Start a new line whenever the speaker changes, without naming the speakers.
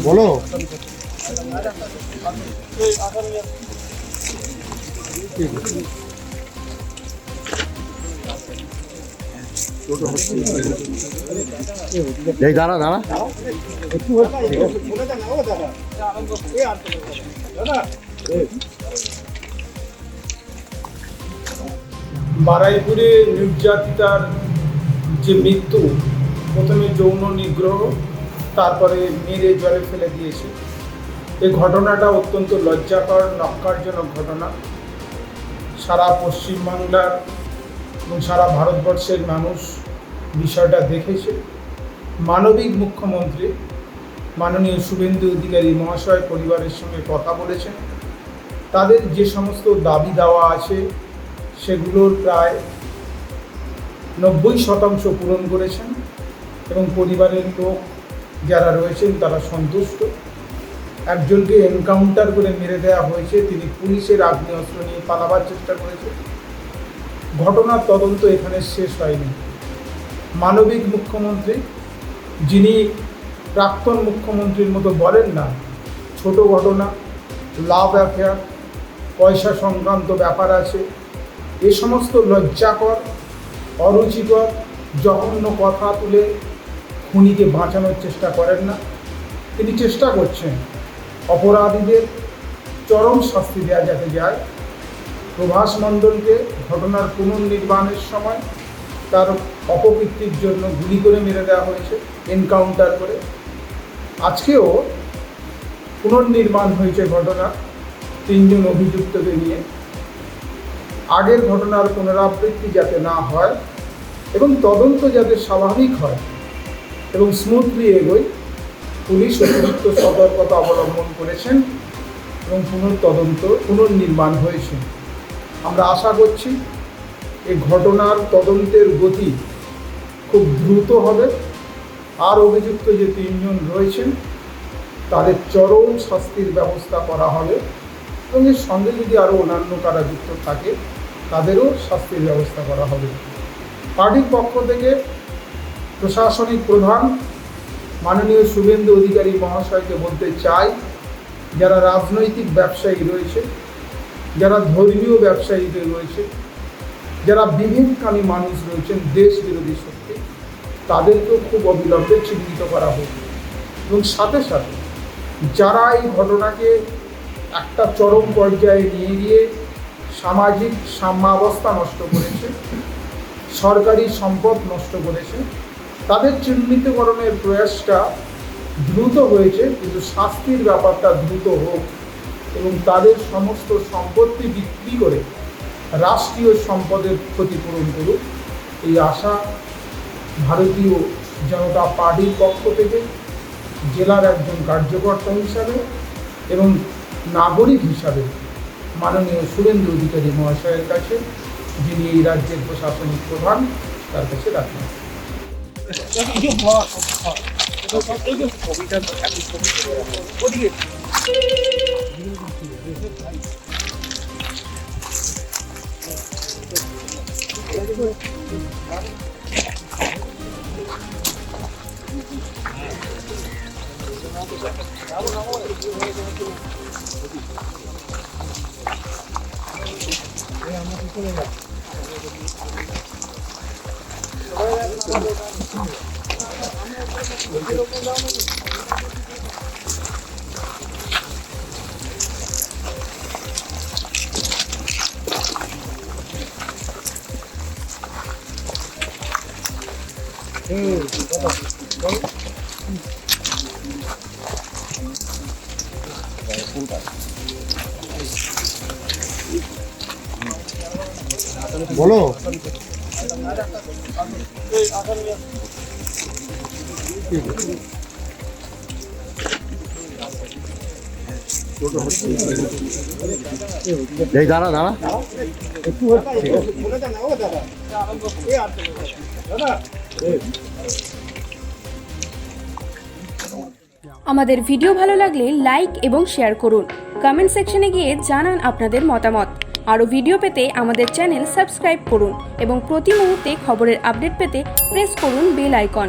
বলো এই দাঁড়া দাঁড়া
বারাইপুরে নির্যাতিতার যে মৃত্যু, প্রথমে যৌন নিগ্রহ, তারপরে মেরে জলে ফেলে দিয়েছে, এই ঘটনাটা অত্যন্ত লজ্জাকর, নক্কারজনক ঘটনা। সারা পশ্চিমবাংলার এবং সারা ভারতবর্ষের মানুষ বিষয়টা দেখেছে। মানবিক মুখ্যমন্ত্রী মাননীয় শুভেন্দু অধিকারী মহাশয় পরিবারের সঙ্গে কথা বলেছেন। তাদের যে সমস্ত দাবি দেওয়া আছে সেগুলোর প্রায় 90% পূরণ করেছেন এবং পরিবারের লোক যারা রয়েছেন তারা সন্তুষ্ট। একজনকে এনকাউন্টার করে মেরে দেওয়া হয়েছে, তিনি পুলিশের আগ্নেয়াস্ত্র নিয়ে পালাবার চেষ্টা করেছে। ঘটনার তদন্ত এখানে শেষ হয়নি। মানবিক মুখ্যমন্ত্রী, যিনি প্রাক্তন মুখ্যমন্ত্রীর মতো বলেন না ছোট ঘটনা, লাভ অ্যাফেয়ার, পয়সা সংক্রান্ত ব্যাপার আছে, এ সমস্ত লজ্জাকর, অরুচিকর, জঘন্য কথা তুলে খুনিকে বাঁচানোর চেষ্টা করেন না। তিনি চেষ্টা করছেন অপরাধীদের চরম শাস্তি দেওয়া যাতে যায়। প্রভাস মণ্ডলকে ঘটনার পুনর্নির্মাণের সময় তার অপকীর্তির জন্য গুলি করে মেরে দেওয়া হয়েছে, এনকাউন্টার করে। আজকেও পুনর্নির্মাণ হয়েছে ঘটনা 3 জন অভিযুক্তকে নিয়ে। আগের ঘটনার পুনরাবৃত্তি যাতে না হয় এবং তদন্ত যাতে স্বাভাবিক হয় এবং স্মুথলি এগোয়, পুলিশ অতিরিক্ত সতর্কতা অবলম্বন করেছেন এবং পুনর্নির্মাণ হয়েছে। আমরা আশা করছি এই ঘটনার তদন্তের গতি খুব দ্রুত হবে, আর অভিযুক্ত যে 3 জন রয়েছেন তাদের চরম শাস্তির ব্যবস্থা করা হবে এবং এর সঙ্গে যদি আরও অন্যান্য কারা যুক্ত থাকে তাদেরও শাস্তির ব্যবস্থা করা হবে। পার্টির পক্ষ থেকে প্রশাসনিক প্রধান মাননীয় শুভেন্দু অধিকারী মহাশয়কে বলতে চাই, যারা রাজনৈতিক ব্যবসায়ী রয়েছে, যারা ধর্মীয় ব্যবসায়ী রয়েছে, যারা বিভেদকামী মানুষ রয়েছেন, দেশ বিরোধী শক্তি, তাদেরকেও খুব অবিলম্বে চিহ্নিত করা হোক এবং সাথে সাথে যারা এই ঘটনাকে একটা চরম পর্যায়ে নিয়ে গিয়ে সামাজিক সাম্যাবস্থা নষ্ট করেছে, সরকারি সম্পদ নষ্ট করেছে, তাদের চিহ্নিতকরণের প্রয়াসটা দ্রুত হয়েছে, কিন্তু শাস্তির ব্যাপারটা দ্রুত হোক এবং তাদের সমস্ত সম্পত্তি বিক্রি করে রাষ্ট্রীয় সম্পদের ক্ষতিপূরণ করুক, এই আশা ভারতীয় জনতা পার্টির পক্ষ থেকে জেলার একজন কার্যকর্তা হিসাবে এবং নাগরিক হিসাবে মাননীয় শুভেন্দু অধিকারী মহাশয়ের কাছে, যিনি এই রাজ্যের প্রশাসনিক প্রধান, তার কাছে রাখেন।
বলো এই দাঁড়া দাঁড়া
আমাদের ভিডিও ভালো লাগলে লাইক এবং শেয়ার করুন। কমেন্ট সেকশনে গিয়ে জানান আপনাদের মতামত। আরও ভিডিও পেতে আমাদের চ্যানেল সাবস্ক্রাইব করুন এবং প্রতি মুহূর্তে খবরের আপডেট পেতে প্রেস করুন বেল আইকন।